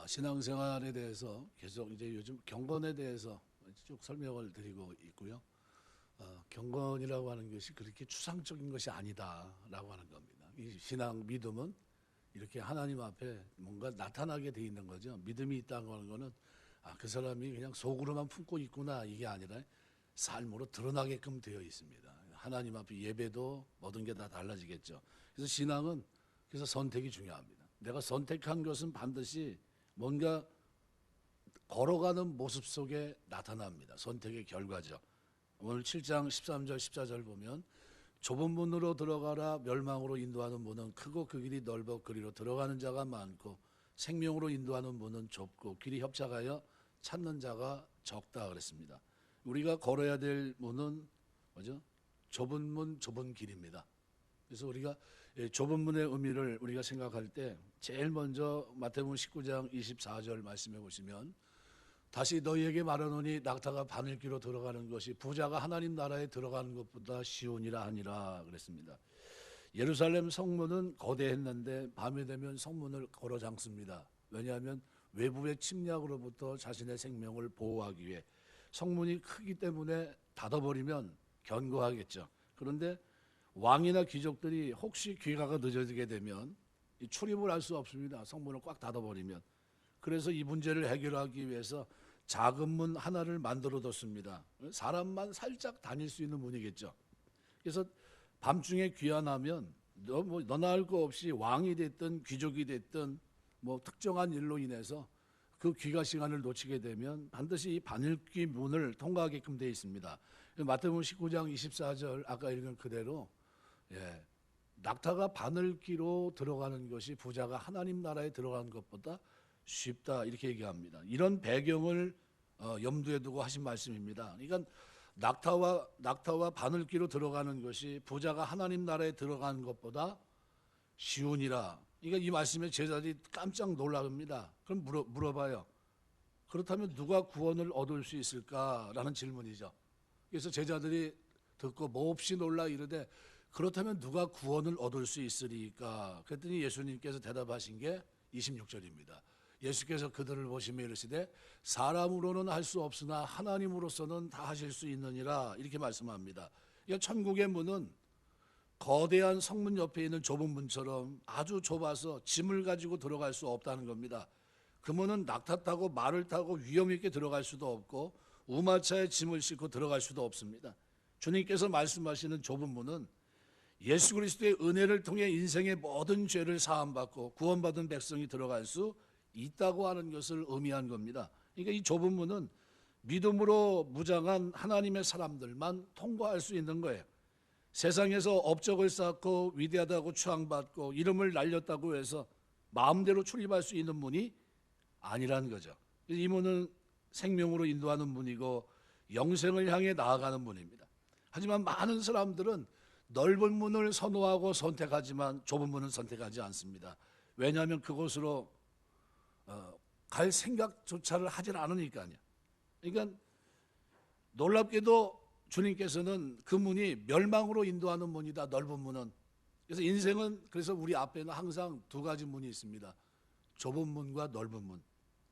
신앙생활에 대해서 계속 이제 요즘 경건에 대해서 쭉 설명을 드리고 있고요. 경건이라고 하는 것이 그렇게 추상적인 것이 아니다라고 하는 겁니다. 이 신앙 믿음은 이렇게 하나님 앞에 뭔가 나타나게 돼 있는 거죠. 믿음이 있다는 거는 그 사람이 그냥 속으로만 품고 있구나 이게 아니라 삶으로 드러나게끔 되어 있습니다. 하나님 앞에 예배도 모든 게 다 달라지겠죠. 그래서 신앙은 그래서 선택이 중요합니다. 내가 선택한 것은 반드시 뭔가 걸어가는 모습 속에 나타납니다. 선택의 결과죠. 오늘 7장 13절 14절 보면 좁은 문으로 들어가라 멸망으로 인도하는 문은 크고 그 길이 넓어 그리로 들어가는 자가 많고 생명으로 인도하는 문은 좁고 길이 협착하여 찾는 자가 적다 그랬습니다. 우리가 걸어야 될 문은 뭐죠? 좁은 문 좁은 길입니다. 그래서 우리가 좁은 문의 의미를 우리가 생각할 때 제일 먼저 마태복음 19장 24절 말씀해 보시면 다시 너희에게 말하노니 낙타가 바늘귀로 들어가는 것이 부자가 하나님 나라에 들어가는 것보다 쉬우니라 하니라 그랬습니다. 예루살렘 성문은 거대했는데 밤이 되면 성문을 걸어 잠습니다. 왜냐하면 외부의 침략으로부터 자신의 생명을 보호하기 위해 성문이 크기 때문에 닫아버리면 견고하겠죠. 그런데 왕이나 귀족들이 혹시 귀가가 늦어지게 되면 출입을 할 수 없습니다. 성문을 꽉 닫아버리면. 그래서 이 문제를 해결하기 위해서 작은 문 하나를 만들어뒀습니다. 사람만 살짝 다닐 수 있는 문이겠죠. 그래서 밤중에 귀환하면 너나 할 거 없이 왕이 됐든 귀족이 됐든 뭐 특정한 일로 인해서 그 귀가 시간을 놓치게 되면 반드시 이 바늘귀 문을 통과하게끔 되어 있습니다. 마태복음 19장 24절 아까 읽은 그대로 낙타가 바늘귀로 들어가는 것이 부자가 하나님 나라에 들어가는 것보다 쉽다 이렇게 얘기합니다. 이런 배경을 염두에 두고 하신 말씀입니다. 그러니까 낙타와 바늘귀로 들어가는 것이 부자가 하나님 나라에 들어가는 것보다 쉬우니라. 그러니까 이 말씀에 제자들이 깜짝 놀랍니다. 그럼 물어봐요. 그렇다면 누가 구원을 얻을 수 있을까라는 질문이죠. 그래서 제자들이 듣고 몹시 놀라 이르되 그렇다면 누가 구원을 얻을 수 있으리까? 그랬더니 예수님께서 대답하신 게 26절입니다. 예수께서 그들을 보시며 이르시되 사람으로는 할 수 없으나 하나님으로서는 다 하실 수 있느니라 이렇게 말씀합니다. 그러니까 천국의 문은 거대한 성문 옆에 있는 좁은 문처럼 아주 좁아서 짐을 가지고 들어갈 수 없다는 겁니다. 그 문은 낙타 타고 말을 타고 위험 있게 들어갈 수도 없고 우마차에 짐을 싣고 들어갈 수도 없습니다. 주님께서 말씀하시는 좁은 문은 예수 그리스도의 은혜를 통해 인생의 모든 죄를 사함받고 구원받은 백성이 들어갈 수 있다고 하는 것을 의미한 겁니다. 그러니까 이 좁은 문은 믿음으로 무장한 하나님의 사람들만 통과할 수 있는 거예요. 세상에서 업적을 쌓고 위대하다고 추앙받고 이름을 날렸다고 해서 마음대로 출입할 수 있는 문이 아니라는 거죠. 이 문은 생명으로 인도하는 문이고 영생을 향해 나아가는 문입니다. 하지만 많은 사람들은 넓은 문을 선호하고 선택하지만 좁은 문은 선택하지 않습니다. 왜냐하면 그곳으로 갈 생각조차를 하질 않으니까요. 그러니까 놀랍게도 주님께서는 그 문이 멸망으로 인도하는 문이다. 넓은 문은. 그래서 인생은 그래서 우리 앞에는 항상 두 가지 문이 있습니다. 좁은 문과 넓은 문.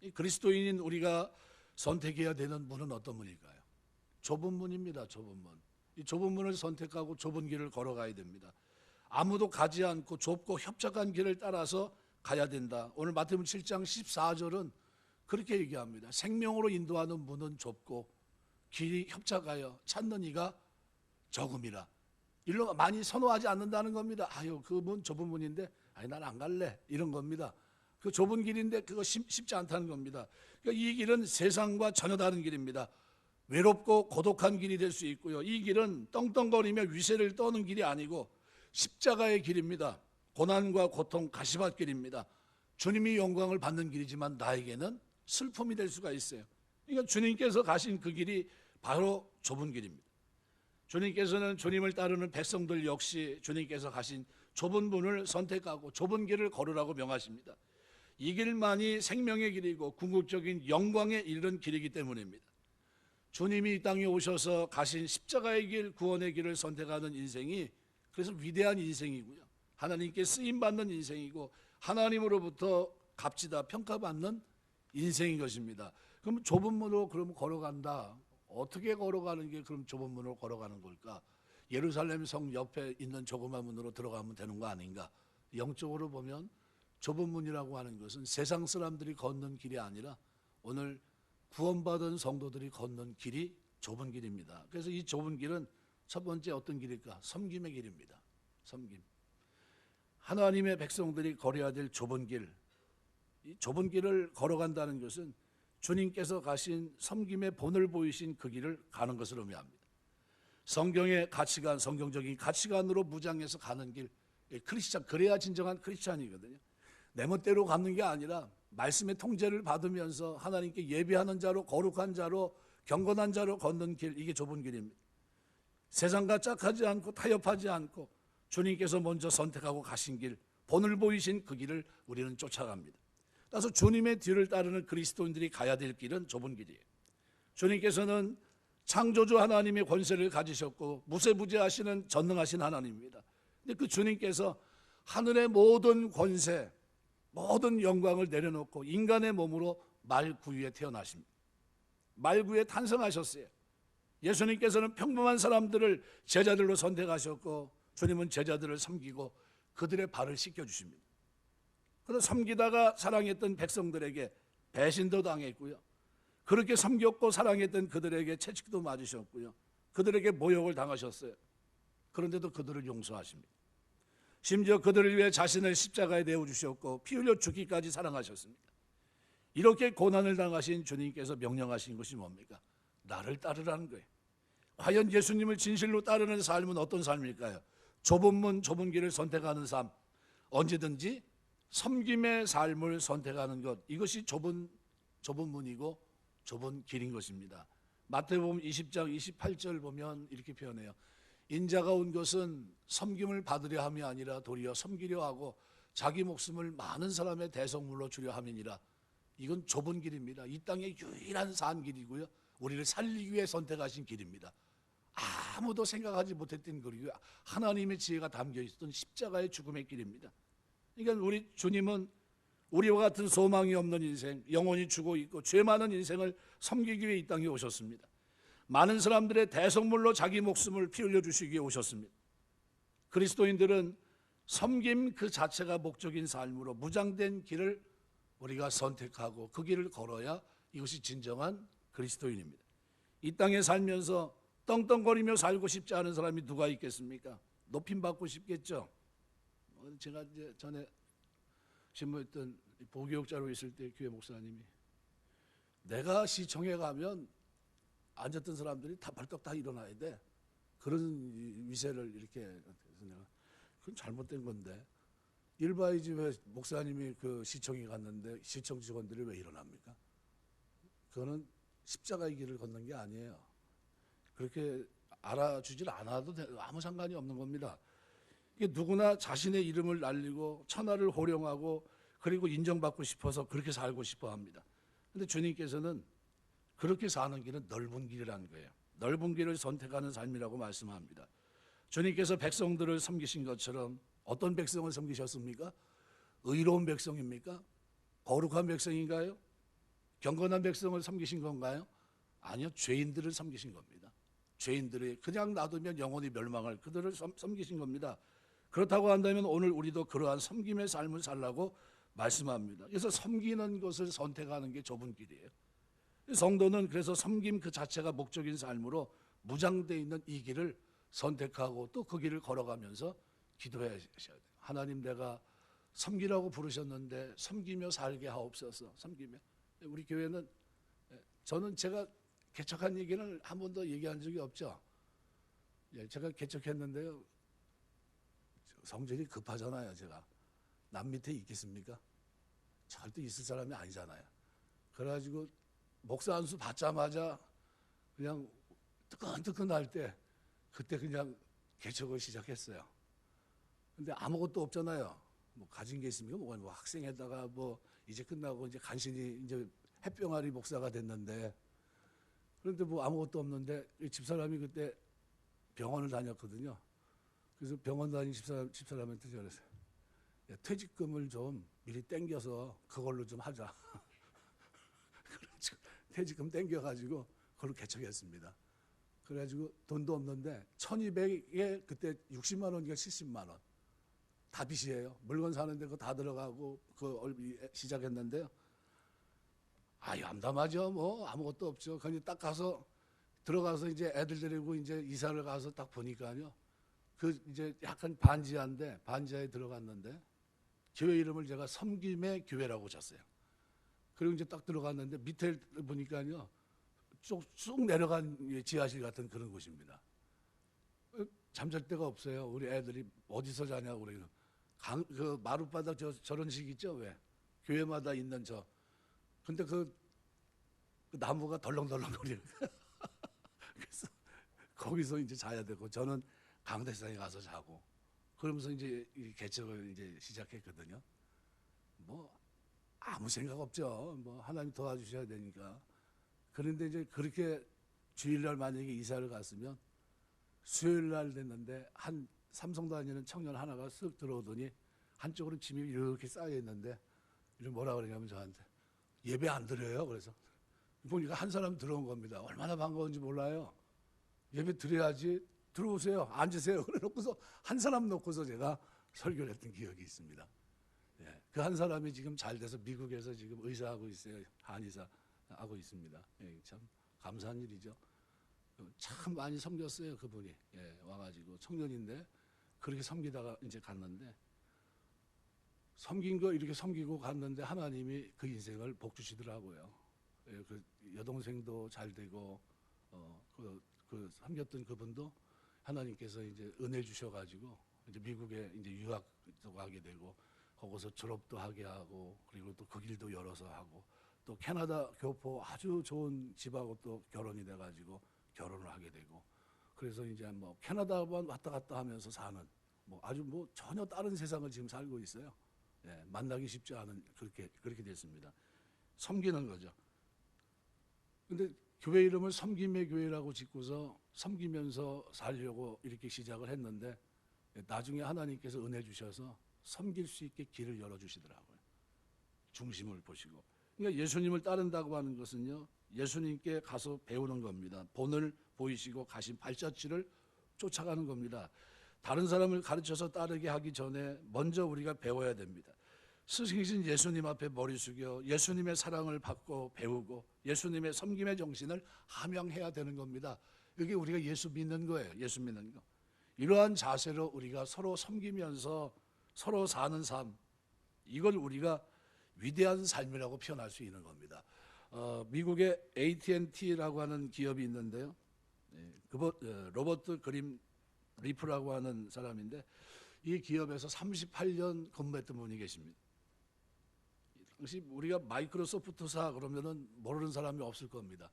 이 그리스도인인 우리가 선택해야 되는 문은 어떤 문일까요? 좁은 문입니다. 좁은 문. 이 좁은 문을 선택하고 좁은 길을 걸어가야 됩니다. 아무도 가지 않고 좁고 협착한 길을 따라서 가야 된다. 오늘 마태복음 7장 14절은 그렇게 얘기합니다. 생명으로 인도하는 문은 좁고 길이 협착하여 찾는 이가 적음이라. 일로 많이 선호하지 않는다는 겁니다. 그 문 좁은 문인데 난 안 갈래 이런 겁니다. 그 좁은 길인데 그거 쉽지 않다는 겁니다. 그러니까 이 길은 세상과 전혀 다른 길입니다. 외롭고 고독한 길이 될 수 있고요. 이 길은 떵떵거리며 위세를 떠는 길이 아니고 십자가의 길입니다. 고난과 고통 가시밭길입니다. 주님이 영광을 받는 길이지만 나에게는 슬픔이 될 수가 있어요. 그러니까 주님께서 가신 그 길이 바로 좁은 길입니다. 주님께서는 주님을 따르는 백성들 역시 주님께서 가신 좁은 문을 선택하고 좁은 길을 걸으라고 명하십니다. 이 길만이 생명의 길이고 궁극적인 영광에 이르는 길이기 때문입니다. 주님이 이 땅에 오셔서 가신 십자가의 길, 구원의 길을 선택하는 인생이 그래서 위대한 인생이고요. 하나님께 쓰임받는 인생이고 하나님으로부터 값지다 평가받는 인생인 것입니다. 그럼 좁은 문으로 그럼 걸어간다. 어떻게 걸어가는 게 그럼 좁은 문으로 걸어가는 걸까? 예루살렘 성 옆에 있는 조그만 문으로 들어가면 되는 거 아닌가? 영적으로 보면 좁은 문이라고 하는 것은 세상 사람들이 걷는 길이 아니라 오늘 구원받은 성도들이 걷는 길이 좁은 길입니다. 그래서 이 좁은 길은 첫 번째 어떤 길일까? 섬김의 길입니다. 섬김. 하나님의 백성들이 걸어야 될 좁은 길. 이 좁은 길을 걸어간다는 것은 주님께서 가신 섬김의 본을 보이신 그 길을 가는 것을 의미합니다. 성경의 가치관, 성경적인 가치관으로 무장해서 가는 길, 크리스찬, 그래야 진정한 크리스찬이거든요. 내 멋대로 가는 게 아니라 말씀의 통제를 받으면서 하나님께 예배하는 자로, 거룩한 자로, 경건한 자로 걷는 길, 이게 좁은 길입니다. 세상과 짝하지 않고 타협하지 않고 주님께서 먼저 선택하고 가신 길, 본을 보이신 그 길을 우리는 쫓아갑니다. 따라서 주님의 뒤를 따르는 그리스도인들이 가야 될 길은 좁은 길이에요. 주님께서는 창조주 하나님의 권세를 가지셨고 무세무지하시는 전능하신 하나님입니다. 근데 그 주님께서 하늘의 모든 권세, 모든 영광을 내려놓고 인간의 몸으로 말구유에 태어나십니다. 말구유에 탄생하셨어요. 예수님께서는 평범한 사람들을 제자들로 선택하셨고 주님은 제자들을 섬기고 그들의 발을 씻겨주십니다. 그래서 섬기다가 사랑했던 백성들에게 배신도 당했고요. 그렇게 섬겼고 사랑했던 그들에게 채찍도 맞으셨고요. 그들에게 모욕을 당하셨어요. 그런데도 그들을 용서하십니다. 심지어 그들을 위해 자신을 십자가에 내어주셨고 피 흘려 죽기까지 사랑하셨습니다. 이렇게 고난을 당하신 주님께서 명령하신 것이 뭡니까? 나를 따르라는 거예요. 과연 예수님을 진실로 따르는 삶은 어떤 삶일까요? 좁은 문, 좁은 길을 선택하는 삶, 언제든지 섬김의 삶을 선택하는 것, 이것이 좁은 문이고 좁은 길인 것입니다. 마태복음 20장 28절 보면 이렇게 표현해요. 인자가 온 것은 섬김을 받으려 함이 아니라 도리어 섬기려 하고 자기 목숨을 많은 사람의 대성물로 주려 함이니라. 이건 좁은 길입니다. 이 땅의 유일한 산 길이고요. 우리를 살리기 위해 선택하신 길입니다. 아무도 생각하지 못했던 길이고요. 하나님의 지혜가 담겨 있었던 십자가의 죽음의 길입니다. 그러니까 우리 주님은 우리와 같은 소망이 없는 인생, 영원히 죽어 있고 죄 많은 인생을 섬기기 위해 이 땅에 오셨습니다. 많은 사람들의 대성물로 자기 목숨을 피 흘려 주시기 위해 오셨습니다. 그리스도인들은 섬김 그 자체가 목적인 삶으로 무장된 길을 우리가 선택하고 그 길을 걸어야 이것이 진정한 그리스도인입니다. 이 땅에 살면서 떵떵거리며 살고 싶지 않은 사람이 누가 있겠습니까? 높임받고 싶겠죠. 제가 이제 전에 신문했던 보교육자로 있을 때 교회 목사님이 내가 시청에 가면 앉았던 사람들이 다 벌떡 다 일어나야 돼. 그런 위세를 이렇게 해서 내가 그건 잘못된 건데 일바이지 왜 목사님이 그 시청에 갔는데 시청 직원들이 왜 일어납니까? 그거는 십자가의 길을 걷는 게 아니에요. 그렇게 알아주질 않아도 아무 상관이 없는 겁니다. 이게 누구나 자신의 이름을 날리고 천하를 호령하고 그리고 인정받고 싶어서 그렇게 살고 싶어 합니다. 그런데 주님께서는 그렇게 사는 길은 넓은 길이라는 거예요. 넓은 길을 선택하는 삶이라고 말씀합니다. 주님께서 백성들을 섬기신 것처럼 어떤 백성을 섬기셨습니까? 의로운 백성입니까? 거룩한 백성인가요? 경건한 백성을 섬기신 건가요? 아니요, 죄인들을 섬기신 겁니다. 죄인들이 그냥 놔두면 영원히 멸망할 그들을 섬기신 겁니다. 그렇다고 한다면 오늘 우리도 그러한 섬김의 삶을 살라고 말씀합니다. 그래서 섬기는 것을 선택하는 게 좁은 길이에요. 성도는 그래서 섬김 그 자체가 목적인 삶으로 무장되어 있는 이 길을 선택하고 또 그 길을 걸어가면서 기도해야 돼요. 하나님, 내가 섬기라고 부르셨는데 섬기며 살게 하옵소서. 섬기며. 우리 교회는 저는 제가 개척한 얘기는 한 번도 얘기한 적이 없죠. 제가 개척했는데요. 성질이 급하잖아요. 제가 남 밑에 있겠습니까? 절대 있을 사람이 아니잖아요. 그래가지고 목사 안수 받자마자 그냥 뜨끈뜨끈할 때 그때 그냥 개척을 시작했어요. 근데 아무것도 없잖아요. 뭐 가진 게 있습니까? 뭐 학생에다가 뭐 이제 끝나고 이제 간신히 이제 햇병아리 목사가 됐는데, 그런데 뭐 아무것도 없는데 집사람이 그때 병원을 다녔거든요. 그래서 병원 다닌 집사람한테 그랬어요. 야, 퇴직금을 좀 미리 땡겨서 그걸로 좀 하자. 퇴직금 땡겨가지고 그걸 개척했습니다. 그래가지고 돈도 없는데 1200에 그때 60만 원인가 70만 원. 다 빚이에요. 물건 사는데 그거 다 들어가고 그 시작했는데요. 암담하죠. 뭐 아무것도 없죠. 그냥 딱 가서 들어가서 이제 애들 데리고 이제 이사를 가서 딱 보니까요. 그 이제 약간 반지하에 들어갔는데 교회 이름을 제가 섬김의 교회라고 쳤어요. 그리고 이제 딱 들어갔는데 밑에 보니까요. 쭉 내려간 지하실 같은 그런 곳입니다. 잠잘 데가 없어요. 우리 애들이 어디서 자냐고 그래요. 그 마룻바닥 저런 식 있죠? 왜? 교회마다 있는 근데 그 나무가 덜렁덜렁거리는 그래서 거기서 이제 자야 되고 저는 강대상에 가서 자고 그러면서 이제 이 개척을 이제 시작했거든요. 뭐 아무 생각 없죠. 뭐 하나님 도와주셔야 되니까. 그런데 이제 그렇게 주일날 만약에 이사를 갔으면 수요일날 됐는데 한 삼성 다니는 청년 하나가 쓱 들어오더니 한쪽으로 짐이 이렇게 쌓여 있는데 뭐라 그러냐면 저한테 예배 안 드려요. 그래서 보니까 한 사람 들어온 겁니다. 얼마나 반가운지 몰라요. 예배 드려야지. 들어오세요. 앉으세요. 그래 놓고서 한 사람 놓고서 제가 설교를 했던 기억이 있습니다. 예, 그 한 사람이 지금 잘 돼서 미국에서 지금 의사하고 있어요. 한의사 하고 있습니다. 예, 참 감사한 일이죠. 참 많이 섬겼어요. 그분이 와가지고 청년인데 그렇게 섬기다가 이제 갔는데 섬긴 거 이렇게 섬기고 갔는데 하나님이 그 인생을 복 주시더라고요. 그 여동생도 잘 되고 그 섬겼던 그분도 하나님께서 이제 은혜 주셔가지고 이제 미국에 이제 유학도 가게 되고 거기서 졸업도 하게 하고 그리고 또 그 길도 열어서 하고 또 캐나다 교포 아주 좋은 집하고 또 결혼이 돼가지고 결혼을 하게 되고 그래서 이제 뭐 캐나다만 왔다 갔다 하면서 사는 뭐 아주 뭐 전혀 다른 세상을 지금 살고 있어요. 예, 만나기 쉽지 않은 그렇게 됐습니다. 섬기는 거죠. 근데 교회 이름을 섬김의 교회라고 짓고서 섬기면서 살려고 이렇게 시작을 했는데 나중에 하나님께서 은혜 주셔서 섬길 수 있게 길을 열어주시더라고요. 중심을 보시고. 그러니까 예수님을 따른다고 하는 것은요. 예수님께 가서 배우는 겁니다. 본을 보이시고 가신 발자취를 쫓아가는 겁니다. 다른 사람을 가르쳐서 따르게 하기 전에 먼저 우리가 배워야 됩니다. 스승이신 예수님 앞에 머리 숙여 예수님의 사랑을 받고 배우고 예수님의 섬김의 정신을 함양해야 되는 겁니다. 이게 우리가 예수 믿는 거예요. 예수 믿는 거. 이러한 자세로 우리가 서로 섬기면서 서로 사는 삶, 이걸 우리가 위대한 삶이라고 표현할 수 있는 겁니다. 미국의 AT&T라고 하는 기업이 있는데요. 로버트 그림 리프라고 하는 사람인데 이 기업에서 38년 근무했던 분이 계십니다. 당시 우리가 마이크로소프트사 그러면은 모르는 사람이 없을 겁니다.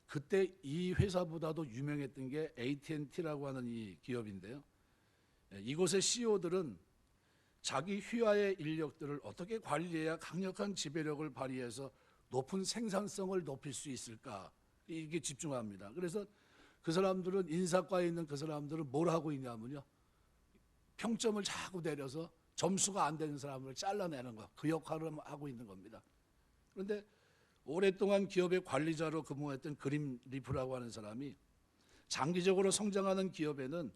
그때 이 회사보다도 유명했던 게 AT&T라고 하는 이 기업인데요. 이곳의 CEO들은 자기 휘하의 인력들을 어떻게 관리해야 강력한 지배력을 발휘해서 높은 생산성을 높일 수 있을까, 이게 집중합니다. 그래서 그 사람들은 인사과에 있는 그 사람들은 뭘 하고 있냐면요, 평점을 자꾸 내려서 점수가 안 되는 사람을 잘라내는 거, 그 역할을 하고 있는 겁니다. 그런데 오랫동안 기업의 관리자로 근무했던 그림 리프라고 하는 사람이 장기적으로 성장하는 기업에는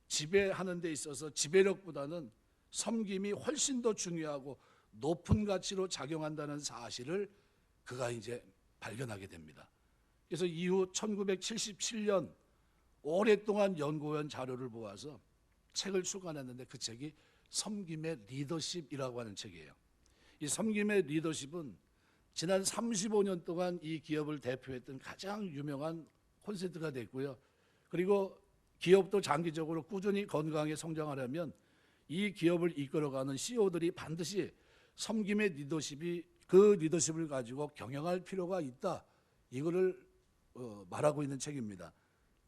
지배하는 데 있어서 지배력보다는 섬김이 훨씬 더 중요하고 높은 가치로 작용한다는 사실을 그가 이제 발견하게 됩니다. 그래서 이후 1977년 오랫동안 연구한 자료를 모아서 책을 출간했는데 그 책이 섬김의 리더십이라고 하는 책이에요. 이 섬김의 리더십은 지난 35년 동안 이 기업을 대표했던 가장 유명한 콘센트가 됐고요. 그리고 기업도 장기적으로 꾸준히 건강하게 성장하려면 이 기업을 이끌어가는 CEO들이 반드시 섬김의 리더십이 그 리더십을 가지고 경영할 필요가 있다. 이거를 말하고 있는 책입니다.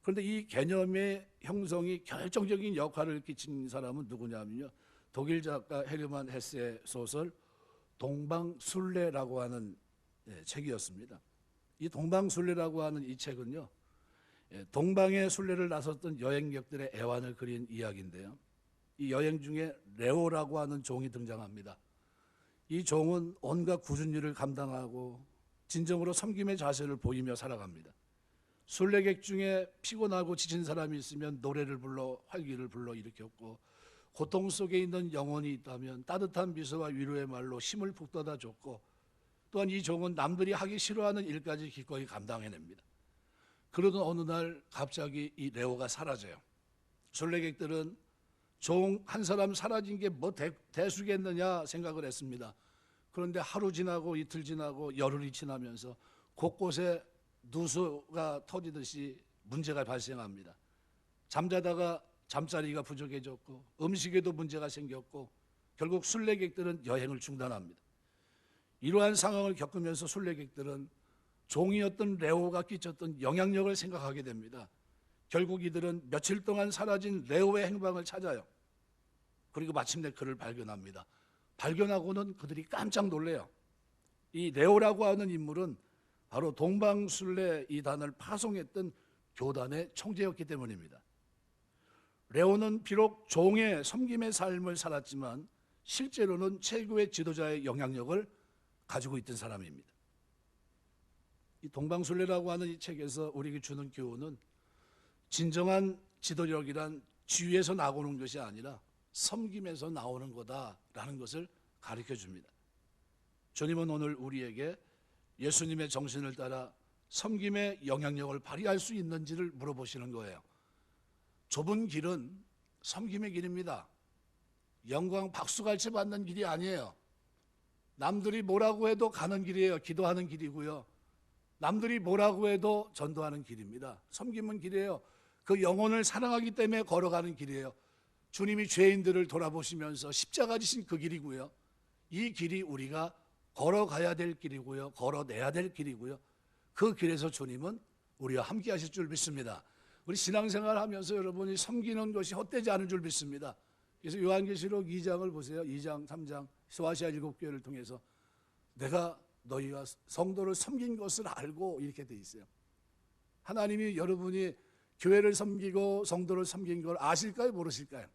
그런데 이 개념의 형성이 결정적인 역할을 끼친 사람은 누구냐면요. 독일 작가 헤르만 헤세의 소설 동방순례라고 하는 책이었습니다. 이 동방순례라고 하는 이 책은요. 동방의 순례를 나섰던 여행객들의 애환을 그린 이야기인데요. 이 여행 중에 레오라고 하는 종이 등장합니다. 이 종은 온갖 굳은 일을 감당하고 진정으로 섬김의 자세를 보이며 살아갑니다. 순례객 중에 피곤하고 지친 사람이 있으면 노래를 불러 활기를 불러 일으켰고, 고통 속에 있는 영혼이 있다면 따뜻한 미소와 위로의 말로 힘을 북돋아 줬고, 또한 이 종은 남들이 하기 싫어하는 일까지 기꺼이 감당해냅니다. 그러던 어느 날 갑자기 이 레오가 사라져요. 순례객들은 종 한 사람 사라진 게 뭐 대수겠느냐 생각을 했습니다. 그런데 하루 지나고 이틀 지나고 열흘이 지나면서 곳곳에 누수가 터지듯이 문제가 발생합니다. 잠자다가 잠자리가 부족해졌고, 음식에도 문제가 생겼고, 결국 순례객들은 여행을 중단합니다. 이러한 상황을 겪으면서 순례객들은 종이었던 레오가 끼쳤던 영향력을 생각하게 됩니다. 결국 이들은 며칠 동안 사라진 레오의 행방을 찾아요. 그리고 마침내 그를 발견합니다. 발견하고는 그들이 깜짝 놀래요. 이 레오라고 하는 인물은 바로 동방순례 이단을 파송했던 교단의 총재였기 때문입니다. 레오는 비록 종의 섬김의 삶을 살았지만 실제로는 최고의 지도자의 영향력을 가지고 있던 사람입니다. 이 동방순례라고 하는 이 책에서 우리에게 주는 교훈은 진정한 지도력이란 지위에서 나오는 것이 아니라 섬김에서 나오는 거다라는 것을 가르쳐 줍니다. 주님은 오늘 우리에게 예수님의 정신을 따라 섬김의 영향력을 발휘할 수 있는지를 물어보시는 거예요. 좁은 길은 섬김의 길입니다. 영광 박수갈채 받는 길이 아니에요. 남들이 뭐라고 해도 가는 길이에요. 기도하는 길이고요. 남들이 뭐라고 해도 전도하는 길입니다. 섬김은 길이에요. 그 영혼을 사랑하기 때문에 걸어가는 길이에요. 주님이 죄인들을 돌아보시면서 십자가 지신 그 길이고요. 이 길이 우리가 걸어가야 될 길이고요. 걸어내야 될 길이고요. 그 길에서 주님은 우리와 함께 하실 줄 믿습니다. 우리 신앙생활 하면서 여러분이 섬기는 것이 헛되지 않은 줄 믿습니다. 그래서 요한계시록 2장을 보세요. 2장, 3장 소아시아 7교회를 통해서 내가 너희가 성도를 섬긴 것을 알고 이렇게 돼 있어요. 하나님이 여러분이 교회를 섬기고 성도를 섬긴 걸 아실까요? 모르실까요?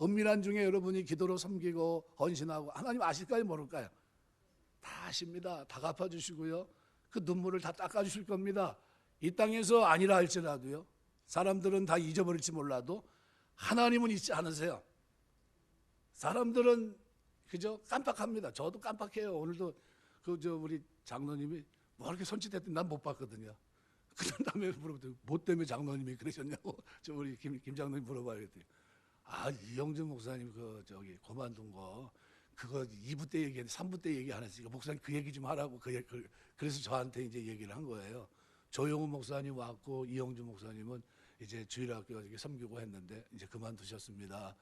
은밀한 중에 여러분이 기도로 섬기고 헌신하고 하나님 아실까요? 모를까요? 다 아십니다. 다 갚아주시고요. 그 눈물을 다 닦아주실 겁니다. 이 땅에서 아니라 할지라도요. 사람들은 다 잊어버릴지 몰라도 하나님은 잊지 않으세요. 사람들은 그저 깜빡합니다. 저도 깜빡해요. 오늘도 우리 장로님이 뭐 이렇게 손짓했더니 난 못 봤거든요. 그 다음에 물어봤더니 뭐 때문에 장로님이 그러셨냐고 저 우리 김 장로님 물어봐야 겠더니 이영준 목사님 그만둔 거 그거 2부 때 얘기했는데 3부 때 얘기 안 했으니까 목사님 그 얘기 좀 하라고 그래서 저한테 이제 얘기를 한 거예요. 조용훈 목사님 왔고 이영준 목사님은 이제 주일학교 섬기고 했는데 이제 그만두셨습니다.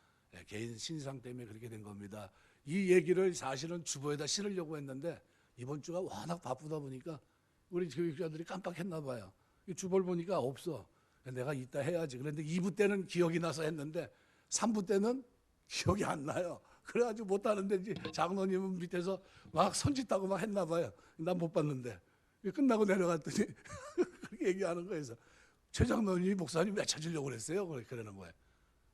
개인 신상 때문에 그렇게 된 겁니다. 이 얘기를 사실은 주보에다 실으려고 했는데 이번 주가 워낙 바쁘다 보니까 우리 교육자들이 깜빡했나 봐요. 주보를 보니까 없어. 내가 이따 해야지. 그런데 2부 때는 기억이 나서 했는데 3부 때는 기억이 안 나요. 그래가지고 못하는데 이제 장로님은 밑에서 막 손짓하고 막 했나 봐요. 난 못 봤는데. 끝나고 내려갔더니 그렇게 얘기하는 거예요. 그래서 최 장로님이 목사님 왜 찾으려고 그랬어요? 그러는 거예요.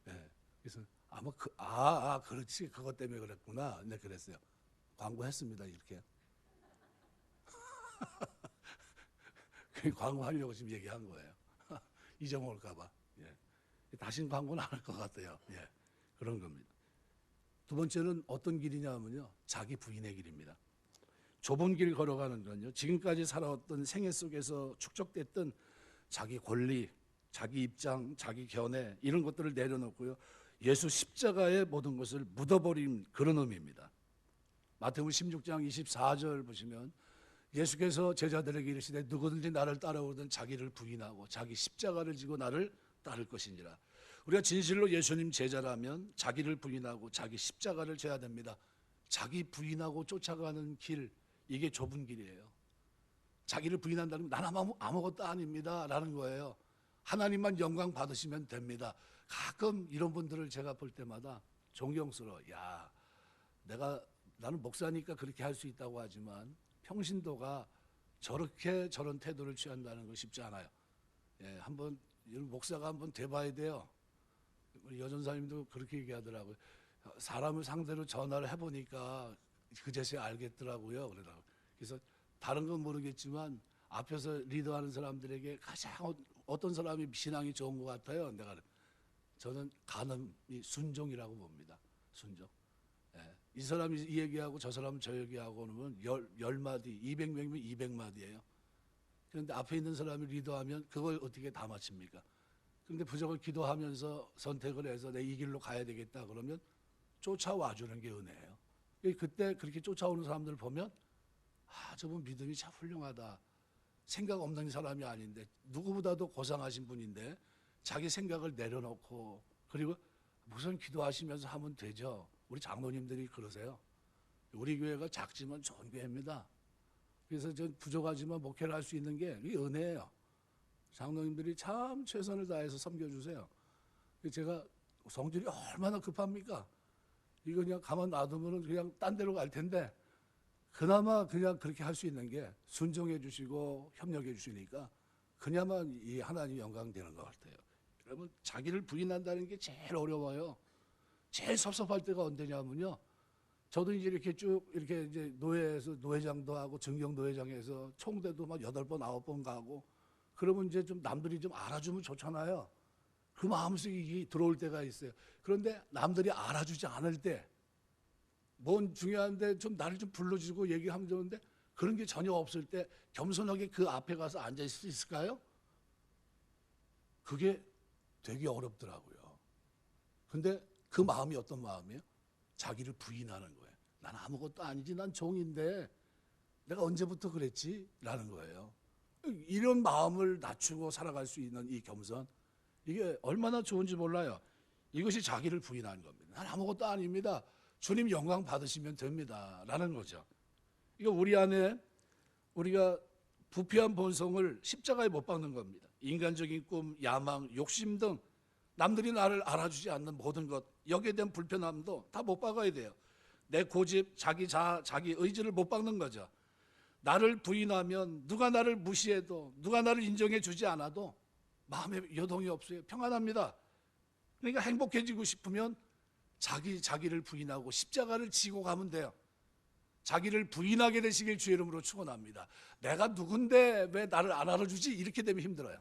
네. 그래서 아마 그렇지. 그것 때문에 그랬구나. 네, 그랬어요. 광고했습니다. 이렇게. 광고하려고 지금 얘기한 거예요. 잊어먹을까봐. 예. 다시는 광고는 안 할 것 같아요. 예. 그런 겁니다. 두 번째는 어떤 길이냐 하면요. 자기 부인의 길입니다. 좁은 길 걸어가는 건요. 지금까지 살아왔던 생애 속에서 축적됐던 자기 권리, 자기 입장, 자기 견해 이런 것들을 내려놓고요. 예수 십자가의 모든 것을 묻어버린 그런 의미입니다. 마태복음 16장 24절 보시면 예수께서 제자들에게 이르시되 누구든지 나를 따라오든 자기를 부인하고 자기 십자가를 지고 나를 따를 것이니라. 우리가 진실로 예수님 제자라면 자기를 부인하고 자기 십자가를 져야 됩니다. 자기 부인하고 쫓아가는 길, 이게 좁은 길이에요. 자기를 부인한다는 건 나는 아무것도 아닙니다 라는 거예요. 하나님만 영광 받으시면 됩니다. 가끔 이런 분들을 제가 볼 때마다 존경스러워. 나는 목사니까 그렇게 할 수 있다고 하지만 평신도가 저런 태도를 취한다는 건 쉽지 않아요. 예, 한번 목사가 한번 돼봐야 돼요. 우리 여전사님도 그렇게 얘기하더라고요. 사람을 상대로 전화를 해보니까 그제서야 알겠더라고요. 그래서 다른 건 모르겠지만 앞에서 리더하는 사람들에게 가장 어떤 사람이 신앙이 좋은 것 같아요. 저는 간음이 순종이라고 봅니다. 순종. 예. 이 사람이 이 얘기하고 저 사람은 저 얘기하고 그러면 열 마디, 200명이면 200마디예요. 그런데 앞에 있는 사람이 리더하면 그걸 어떻게 다 맞춥니까? 그런데 부족을 기도하면서 선택을 해서 내 이 길로 가야 되겠다 그러면 쫓아와 주는 게 은혜예요. 그때 그렇게 쫓아오는 사람들을 보면 저분 믿음이 참 훌륭하다. 생각 없는 사람이 아닌데 누구보다도 고상하신 분인데 자기 생각을 내려놓고 그리고 무슨 기도하시면서 하면 되죠. 우리 장로님들이 그러세요. 우리 교회가 작지만 좋은 교회입니다. 그래서 전 부족하지만 목회를 할 수 있는 게 이게 은혜예요. 장로님들이 참 최선을 다해서 섬겨주세요. 제가 성질이 얼마나 급합니까? 이거 그냥 가만 놔두면 그냥 딴 데로 갈 텐데 그나마 그냥 그렇게 할 수 있는 게 순종해 주시고 협력해 주시니까 그나마 이 하나님 영광 되는 것 같아요. 여러분 자기를 부인한다는 게 제일 어려워요. 제일 섭섭할 때가 언제냐면요. 저도 이제 이렇게 쭉 이렇게 이제 노회에서 노회장도 하고 정경 노회장에서 총대도 막 8번 9번 가고 그러면 이제 좀 남들이 좀 알아주면 좋잖아요. 그 마음속이 들어올 때가 있어요. 그런데 남들이 알아주지 않을 때 뭔 중요한데 좀 나를 좀 불러주고 얘기하면 좋은데 그런 게 전혀 없을 때 겸손하게 그 앞에 가서 앉아 있을 수 있을까요? 그게 되게 어렵더라고요. 근데 그 마음이 어떤 마음이에요? 자기를 부인하는 거예요. 난 아무것도 아니지. 난 종인데 내가 언제부터 그랬지? 라는 거예요. 이런 마음을 낮추고 살아갈 수 있는 이 겸손, 이게 얼마나 좋은지 몰라요. 이것이 자기를 부인하는 겁니다. 난 아무것도 아닙니다. 주님 영광 받으시면 됩니다. 라는 거죠. 이거 우리 안에 우리가 부패한 본성을 십자가에 못 박는 겁니다. 인간적인 꿈, 야망, 욕심 등 남들이 나를 알아주지 않는 모든 것, 여기에 대한 불편함도 다 못 박아야 돼요. 내 고집, 자기 의지를 못 박는 거죠. 나를 부인하면 누가 나를 무시해도 누가 나를 인정해 주지 않아도 마음에 여동이 없어요. 평안합니다. 그러니까 행복해지고 싶으면 자기를 부인하고 십자가를 지고 가면 돼요. 자기를 부인하게 되시길 주의 이름으로 축원합니다. 내가 누군데 왜 나를 안 알아주지? 이렇게 되면 힘들어요.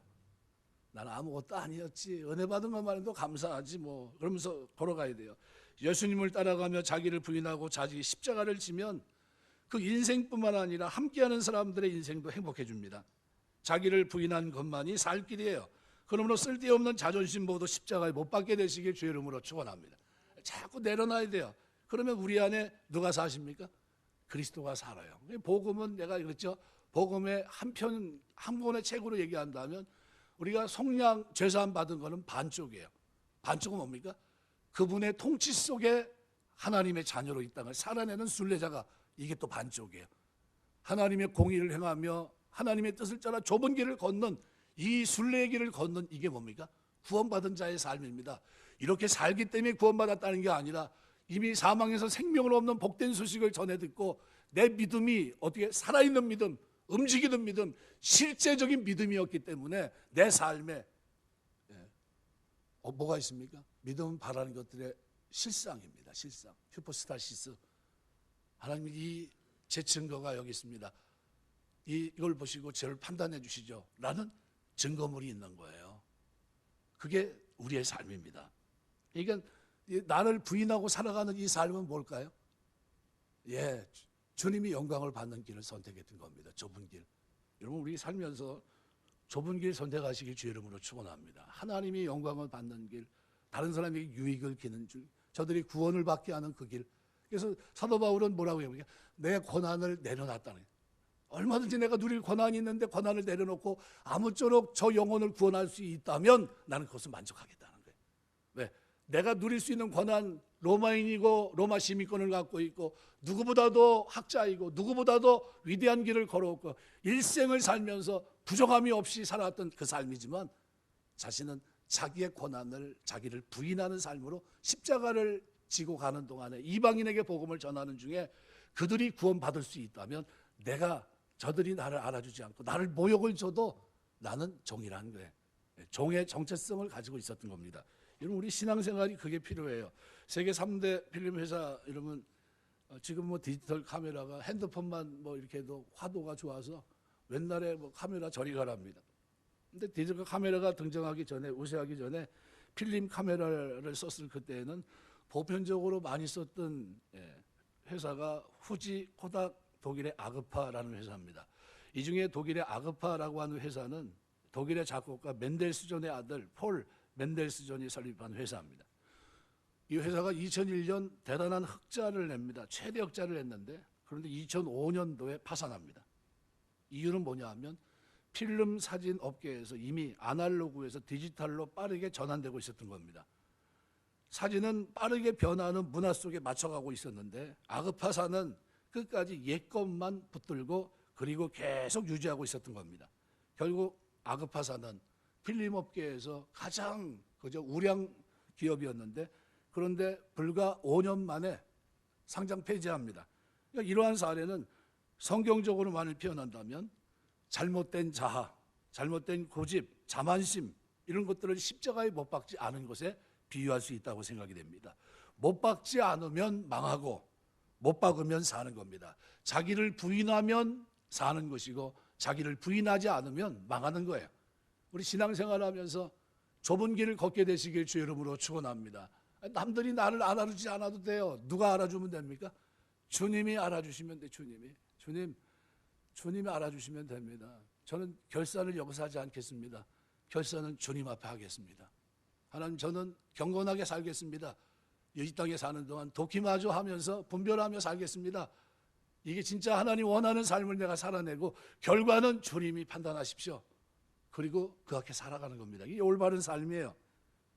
나는 아무것도 아니었지. 은혜 받은 것만 해도 감사하지 뭐. 그러면서 걸어가야 돼요. 예수님을 따라가며 자기를 부인하고 자기 십자가를 지면 그 인생뿐만 아니라 함께하는 사람들의 인생도 행복해집니다. 자기를 부인한 것만이 살 길이에요. 그러므로 쓸데없는 자존심 모두 십자가에 못 박게 되시길 주의 이름으로 축원합니다. 자꾸 내려놔야 돼요. 그러면 우리 안에 누가 사십니까? 그리스도가 살아요. 복음은 내가 그랬죠. 복음의 한 권의 책으로 얘기한다면 우리가 속량 죄사함 받은 거는 반쪽이에요. 반쪽은 뭡니까? 그분의 통치 속에 하나님의 자녀로 이 땅을 살아내는 순례자가 이게 또 반쪽이에요. 하나님의 공의를 행하며 하나님의 뜻을 따라 좁은 길을 걷는 이 순례의 길을 걷는 이게 뭡니까? 구원받은 자의 삶입니다. 이렇게 살기 때문에 구원받았다는 게 아니라 이미 사망에서 생명을 얻는 복된 소식을 전해 듣고 내 믿음이 어떻게 살아있는 믿음, 움직이는 믿음, 실제적인 믿음이었기 때문에 내 삶에 뭐가 있습니까? 믿음은 바라는 것들의 실상입니다. 실상. 슈퍼스타시스. 하나님이 제 증거가 여기 있습니다. 이걸 보시고 저를 판단해 주시죠. 라는 증거물이 있는 거예요. 그게 우리의 삶입니다. 그러니까 나를 부인하고 살아가는 이 삶은 뭘까요? 주님이 영광을 받는 길을 선택했던 겁니다. 좁은 길. 여러분 우리 살면서 좁은 길 선택하시길 주의 이름으로 축원합니다. 하나님이 영광을 받는 길, 다른 사람에게 유익을 기는 줄, 저들이 구원을 받게 하는 그 길. 그래서 사도 바울은 뭐라고 해요? 내 권한을 내려놨다는 거예요. 얼마든지 내가 누릴 권한이 있는데 권한을 내려놓고 아무쪼록 저 영혼을 구원할 수 있다면 나는 그것을 만족하겠다는 거예요. 왜? 내가 누릴 수 있는 권한, 로마인이고 로마 시민권을 갖고 있고 누구보다도 학자이고 누구보다도 위대한 길을 걸어왔고 일생을 살면서 부족함이 없이 살아왔던 그 삶이지만 자신은 자기의 권한을 자기를 부인하는 삶으로 십자가를 지고 가는 동안에 이방인에게 복음을 전하는 중에 그들이 구원받을 수 있다면 저들이 나를 알아주지 않고 나를 모욕을 줘도 나는 종이라는 거예요. 종의 정체성을 가지고 있었던 겁니다. 여러분 우리 신앙생활이 그게 필요해요. 세계 3대 필름 회사 여러분 지금 뭐 디지털 카메라가 핸드폰만 뭐 이렇게 해도 화도가 좋아서 옛날에 뭐 카메라 저리 가랍니다. 근데 디지털 카메라가 등장하기 전에, 우세하기 전에 필름 카메라를 썼을 그때에는 보편적으로 많이 썼던 회사가 후지, 코닥, 독일의 아그파라는 회사입니다. 이 중에 독일의 아그파라고 하는 회사는 독일의 작곡가 멘델스존의 아들 폴 멘델스존이 설립한 회사입니다. 이 회사가 2001년 대단한 흑자를 냅니다. 최대 흑자를 냈는데, 그런데 2005년도에 파산합니다. 이유는 뭐냐 하면 필름 사진 업계에서 이미 아날로그에서 디지털로 빠르게 전환되고 있었던 겁니다. 사진은 빠르게 변화하는 문화 속에 맞춰가고 있었는데 아그파사는 끝까지 옛 것만 붙들고 그리고 계속 유지하고 있었던 겁니다. 결국 아그파사는 필름 업계에서 가장 우량 기업이었는데, 그런데 불과 5년 만에 상장 폐지합니다. 그러니까 이러한 사례는 성경적으로만을 표현한다면 잘못된 자아, 잘못된 고집, 자만심 이런 것들을 십자가에 못 박지 않은 것에 비유할 수 있다고 생각이 됩니다. 못 박지 않으면 망하고 못 박으면 사는 겁니다. 자기를 부인하면 사는 것이고 자기를 부인하지 않으면 망하는 거예요. 우리 신앙생활하면서 좁은 길을 걷게 되시길 주의 이름으로 축원합니다. 남들이 나를 알아주지 않아도 돼요. 누가 알아주면 됩니까? 주님이 알아주시면 돼. 주님이 알아주시면 됩니다. 저는 결산을 여기서 하지 않겠습니다. 결산은 주님 앞에 하겠습니다. 하나님, 저는 경건하게 살겠습니다. 이 땅에 사는 동안 도끼마저 하면서 분별하며 살겠습니다. 이게 진짜 하나님 원하는 삶을 내가 살아내고 결과는 주님이 판단하십시오. 그리고 그 앞에 살아가는 겁니다. 이게 올바른 삶이에요.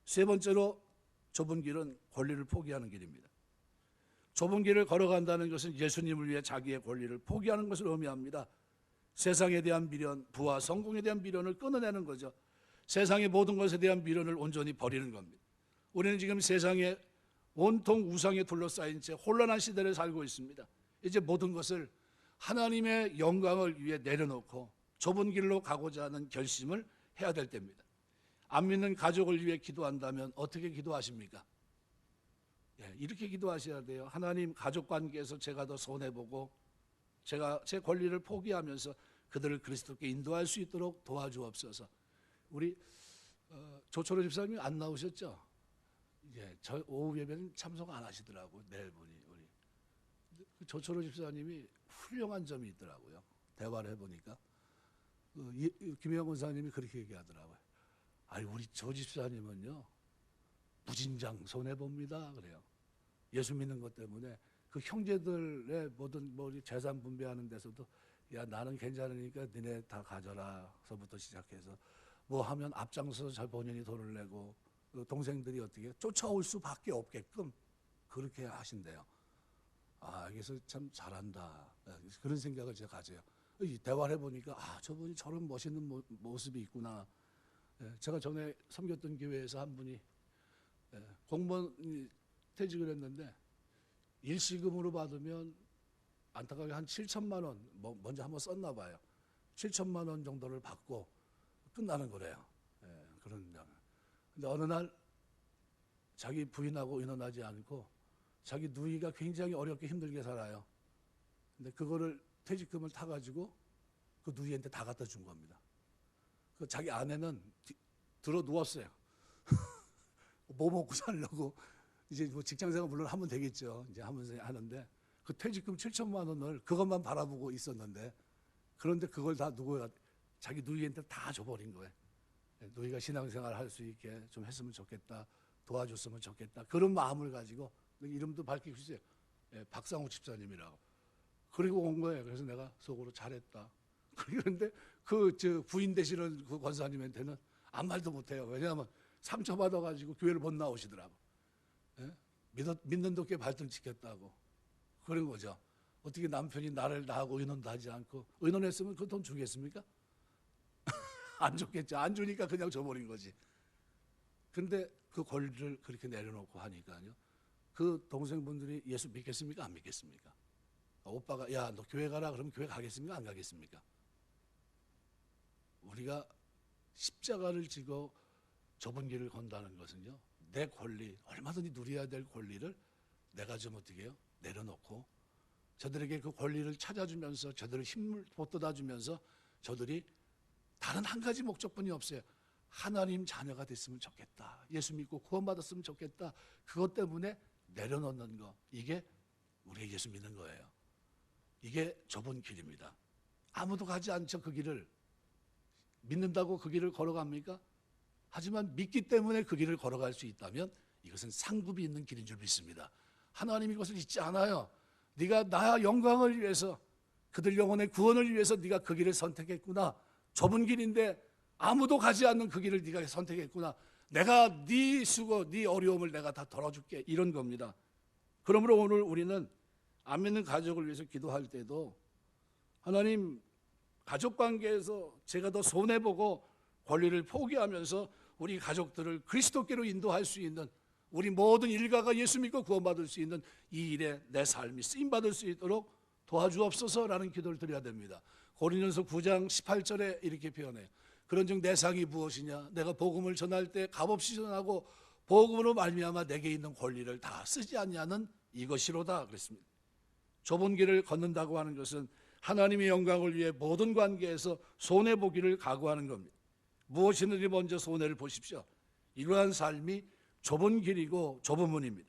세 번째로 좁은 길은 권리를 포기하는 길입니다. 좁은 길을 걸어간다는 것은 예수님을 위해 자기의 권리를 포기하는 것을 의미합니다. 세상에 대한 미련, 부와 성공에 대한 미련을 끊어내는 거죠. 세상의 모든 것에 대한 미련을 온전히 버리는 겁니다. 우리는 지금 세상에 온통 우상에 둘러싸인 채 혼란한 시대를 살고 있습니다. 이제 모든 것을 하나님의 영광을 위해 내려놓고 좁은 길로 가고자 하는 결심을 해야 될 때입니다. 안 믿는 가족을 위해 기도한다면 어떻게 기도하십니까? 이렇게 기도하셔야 돼요. 하나님, 가족 관계에서 제가 더 손해보고 제가 제 권리를 포기하면서 그들을 그리스도께 인도할 수 있도록 도와주옵소서. 우리 조철호 집사님이 안 나오셨죠? 저 오후 예배는 참석 안 하시더라고. 내일 보니 우리 조철호 집사님이 훌륭한 점이 있더라고요. 대화를 해보니까 김영훈 권사님이 그렇게 얘기하더라고요. 아니, 우리 조 집사님은요 무진장 손해 봅니다. 그래요. 예수 믿는 것 때문에 그 형제들의 모든 재산 분배하는 데서도 야, 나는 괜찮으니까 니네 다 가져라서부터 시작해서 뭐 하면 앞장서서 잘 본인이 돈을 내고 동생들이 어떻게 쫓아올 수밖에 없게끔 그렇게 하신대요. 그래서 참 잘한다. 그런 생각을 제가 가져요. 대화를 해보니까 저분이 저런 멋있는 모습이 있구나. 제가 전에 섬겼던 교회에서 한 분이 공무원이 퇴직을 했는데 일시금으로 받으면 안타깝게 한 7천만 원 먼저 한번 썼나 봐요. 7천만 원 정도를 받고 끝나는 거래요. 그런데 어느 날 자기 부인하고 의논하지 않고 자기 누이가 굉장히 어렵게 힘들게 살아요. 근데 그거를 퇴직금을 타가지고 그 누이한테 다 갖다 준 겁니다. 그 자기 아내는 들어 누웠어요. 뭐 먹고 살려고 이제 뭐 직장생활 물론 하면 되겠죠. 이제 하면서 하는데 그 퇴직금 7천만 원을 그것만 바라보고 있었는데, 그런데 그걸 다 누구야? 자기 누이한테 다 줘버린 거예요. 누이가 신앙생활 할 수 있게 좀 했으면 좋겠다, 도와줬으면 좋겠다, 그런 마음을 가지고 이름도 밝히고 있어요. 박상욱 집사님이라고. 그리고 온 거예요. 그래서 내가 속으로 잘했다. 그런데 그 부인 되시는 그 권사님한테는 아무 말도 못해요. 왜냐하면 상처받아가지고 교회를 못 나오시더라고. 믿는 도께 발등 지켰다고. 그런 거죠. 어떻게 남편이 나하고 의논도 하지 않고, 의논했으면 그 돈 주겠습니까? 안 줬겠죠. 안 주니까 그냥 줘버린 거지. 근데 그 권리를 그렇게 내려놓고 하니까요, 그 동생분들이 예수 믿겠습니까? 안 믿겠습니까? 오빠가 야, 너 교회 가라 그러면 교회 가겠습니까? 안 가겠습니까? 우리가 십자가를 지고 좁은 길을 건다는 것은요, 내 권리, 얼마든지 누려야 될 권리를 내가 좀 어떻게 해요? 내려놓고 저들에게 그 권리를 찾아주면서 저들을 힘을 돋돋아주면서 저들이 다른 한 가지 목적뿐이 없어요. 하나님 자녀가 됐으면 좋겠다. 예수 믿고 구원받았으면 좋겠다. 그것 때문에 내려놓는 거. 이게 우리의 예수 믿는 거예요. 이게 좁은 길입니다. 아무도 가지 않죠. 그 길을. 믿는다고 그 길을 걸어갑니까? 하지만 믿기 때문에 그 길을 걸어갈 수 있다면 이것은 상급이 있는 길인 줄 믿습니다. 하나님이 이것을 잊지 않아요. 네가 나 영광을 위해서, 그들 영혼의 구원을 위해서 네가 그 길을 선택했구나. 좁은 길인데 아무도 가지 않는 그 길을 네가 선택했구나. 내가 네 수고, 네 어려움을 내가 다 덜어줄게. 이런 겁니다. 그러므로 오늘 우리는 안 믿는 가족을 위해서 기도할 때도 하나님, 가족관계에서 제가 더 손해보고 권리를 포기하면서 우리 가족들을 그리스도께로 인도할 수 있는, 우리 모든 일가가 예수 믿고 구원받을 수 있는 이 일에 내 삶이 쓰임받을 수 있도록 도와주옵소서라는 기도를 드려야 됩니다. 고린도서 9장 18절에 이렇게 표현해요. 그런즉 내 상이 무엇이냐? 내가 복음을 전할 때 값없이 전하고 복음으로 말미암아 내게 있는 권리를 다 쓰지 않냐는 이것이로다 그랬습니다. 좁은 길을 걷는다고 하는 것은 하나님의 영광을 위해 모든 관계에서 손해보기를 각오하는 겁니다. 무엇이든지 먼저 손해를 보십시오. 이러한 삶이 좁은 길이고 좁은 문입니다.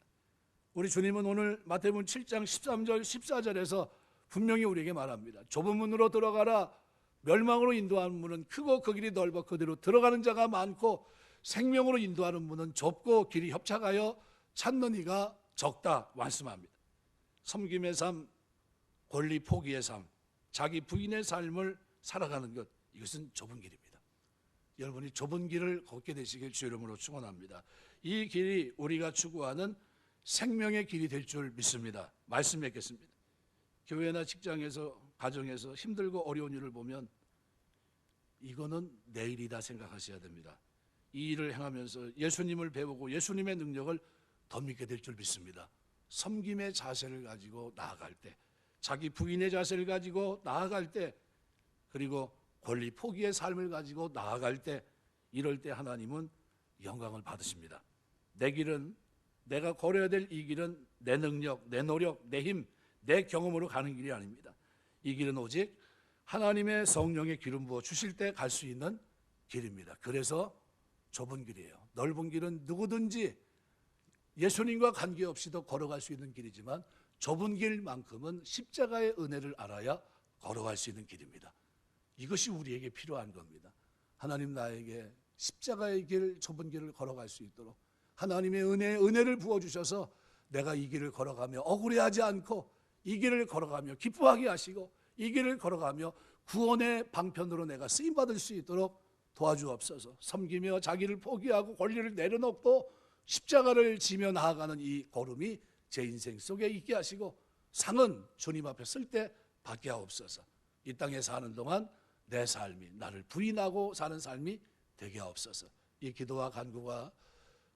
우리 주님은 오늘 마태복음 7장 13절 14절에서 분명히 우리에게 말합니다. 좁은 문으로 들어가라. 멸망으로 인도하는 문은 크고 그 길이 넓어 그대로 들어가는 자가 많고 생명으로 인도하는 문은 좁고 길이 협착하여 찾는 이가 적다 말씀합니다. 섬김의 삶, 권리 포기의 삶, 자기 부인의 삶을 살아가는 것, 이것은 좁은 길입니다. 여러분이 좁은 길을 걷게 되시길 주 이름으로 축원합니다. 이 길이 우리가 추구하는 생명의 길이 될 줄 믿습니다. 말씀 맺겠습니다. 교회나 직장에서, 가정에서 힘들고 어려운 일을 보면 이거는 내일이다 생각하셔야 됩니다. 이 일을 행하면서 예수님을 배우고 예수님의 능력을 더 믿게 될 줄 믿습니다. 섬김의 자세를 가지고 나아갈 때, 자기 부인의 자세를 가지고 나아갈 때, 그리고 권리 포기의 삶을 가지고 나아갈 때, 이럴 때 하나님은 영광을 받으십니다. 내 길은, 내가 걸어야 될 이 길은 내 능력, 내 노력, 내 힘, 내 경험으로 가는 길이 아닙니다. 이 길은 오직 하나님의 성령의 기름 부어 주실 때 갈 수 있는 길입니다. 그래서 좁은 길이에요. 넓은 길은 누구든지 예수님과 관계없이도 걸어갈 수 있는 길이지만 좁은 길만큼은 십자가의 은혜를 알아야 걸어갈 수 있는 길입니다. 이것이 우리에게 필요한 겁니다. 하나님 나에게 십자가의 길, 좁은 길을 걸어갈 수 있도록 하나님의 은혜를 부어주셔서 내가 이 길을 걸어가며 억울해하지 않고 이 길을 걸어가며 기뻐하게 하시고 이 길을 걸어가며 구원의 방편으로 내가 쓰임받을 수 있도록 도와주옵소서. 섬기며 자기를 포기하고 권리를 내려놓고 십자가를 지며 나아가는 이 걸음이 제 인생 속에 있게 하시고 상은 주님 앞에 쓸 때 받게 하옵소서. 이 땅에 사는 동안 내 삶이 나를 부인하고 사는 삶이 되게 하옵소서. 이 기도와 간구가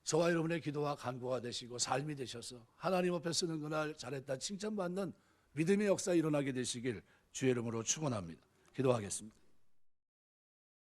저와 여러분의 기도와 간구가 되시고 삶이 되셔서 하나님 앞에 쓰는 그날 잘했다 칭찬받는 믿음의 역사 일어나게 되시길 주의 이름으로 축원합니다. 기도하겠습니다.